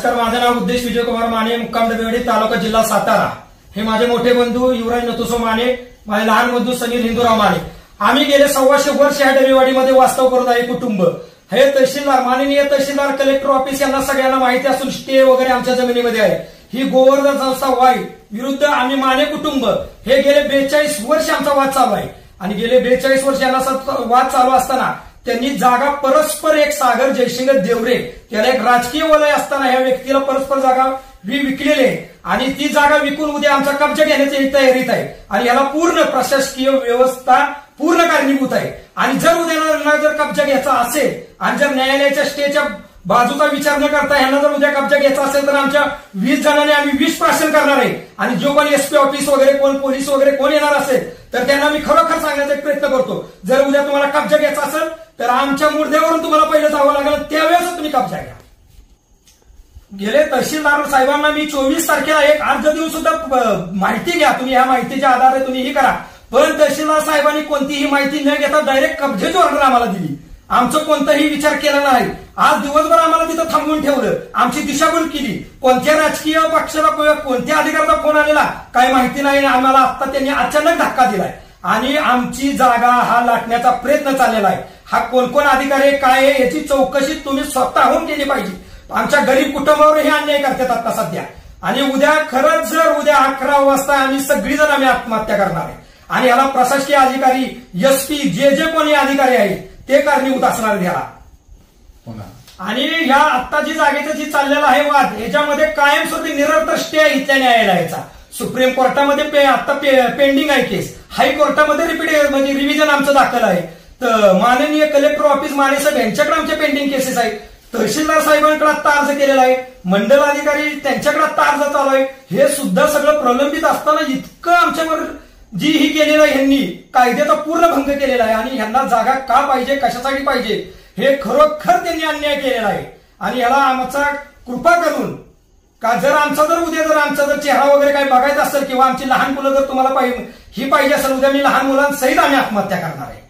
नमस्कार, माझं नाव उद्देश विजयकुमार माने, मुक्काम डबेवाडी, तालुका जिल्हा सातारा। हे माझे मोठे बंधू युवराज नथुसो माने, माझे लहान बंधू सनील हिंदूराव माने। आम्ही गेले 125 वर्ष या डबेवाडीमध्ये वास्तव करत आहे कुटुंब। हे तहसीलदार, माननीय तहसीलदार, कलेक्टर ऑफिस यांना सगळ्यांना माहिती असून स्टे वगैरे आमच्या जमिनीमध्ये आहे। ही गोवर्धन संस्था वाई विरुद्ध आम्ही माने कुटुंब हे गेले 42 वर्ष आमचा वाद चालू आहे। आणि गेले 42 वर्ष यांना वाद चालू असताना त्यांनी जागा परस्पर, एक सागर जयसिंग देवरे त्याला एक राजकीय वलय असताना ह्या व्यक्तीला परस्पर जागा विकलेली आहे आणि ती जागा विकून उद्या आमचा कब्जा घेण्याची तयारीत आहे। आणि याला पूर्ण प्रशासकीय व्यवस्था पूर्ण कारणीभूत आहे। आणि जर उद्या जर कब्जा घ्यायचा असेल आणि जर न्यायालयाच्या स्टेच्या बाजूचा विचार न करता यांना जर उद्या कब्जा घ्यायचा असेल तर आमच्या 20 जणांनी आम्ही विष प्राशन करणार आहे। आणि जो कोणी एसपी ऑफिस वगैरे कोण पोलीस वगैरे कोण येणार असेल तर त्यांना मी खरोखर सांगण्याचा एक प्रयत्न करतो, जर उद्या तुम्हाला कब्जा घ्यायचा असेल तर आमच्या मुर्द्यावरून तुम्हाला पहिलं जावं लागेल, त्यावेळेस तुम्ही कब्जा घ्या। गेले तहसीलदार साहेबांना मी 24 तारखेला एक अर्ज देऊन सुद्धा माहिती घ्या, तुम्ही ह्या माहितीच्या आधारे तुम्ही ही करा, पण तहसीलदार साहेबांनी कोणतीही माहिती न घेता डायरेक्ट कब्जेची ऑर्डर आम्हाला दिली। आमचं कोणताही विचार केला नाही। आज दिवसभर आम्हाला तिथं थांबवून ठेवलं, आमची दिशाभूल केली। कोणत्या राजकीय पक्षाला कोणत्या अधिकाऱ्याचा फोन आलेला काय माहिती नाही, आम्हाला आता त्यांनी अचानक धक्का दिलाय आणि आमची जागा हा लाटण्याचा प्रयत्न चाललेला आहे। हा कोण कोण अधिकारी काय आहे याची चौकशी तुम्ही स्वतःहून केली पाहिजे। आमच्या गरीब कुटुंबावर हे अन्याय करतात आता सध्या। आणि उद्या खरंच जर उद्या 11 वाजता आम्ही सगळीजण आत्महत्या करणार आहे आणि याला प्रशासकीय अधिकारी, एसपी, जे कोणी अधिकारी आहेत ते कारणीभूत असणार ह्याला। आणि ह्या आता जी जागेचं जी चाललेला आहे वाद, याच्यामध्ये कायमस्वरूपी निरंतर स्टे आहे इथल्या न्यायालयाचा। सुप्रीम कोर्टामध्ये आता पेंडिंग आहे केस, हायकोर्टामध्ये म्हणजे रिव्हिजन आमचं दाखल आहे। तर माननीय कलेक्टर ऑफिस माने साहेब यांच्याकडे आमचे पेंडिंग केसेस आहेत। तहसीलदार साहेबांकडे आता अर्ज केलेला आहे, मंडल अधिकारी त्यांच्याकडे आता अर्ज चालू आहे। हे सुद्धा सगळं प्रलंबित असताना इतकं आमच्यावर जी ही केलेलं आहे, ह्यांनी कायद्याचा पूर्ण भंग केलेला आहे। आणि ह्यांना जागा का पाहिजे, कशासाठी पाहिजे, हे खरोखर त्यांनी अन्याय केलेला आहे। आणि याला आमचा कृपा करून का जर आमचा जर चेहरा वगैरे काही बघायचा असेल किंवा आमची लहान मुलं जर तुम्हाला ही पाहिजे असेल, उद्या मी लहान मुलांसहित आम्ही आत्महत्या करणार आहे।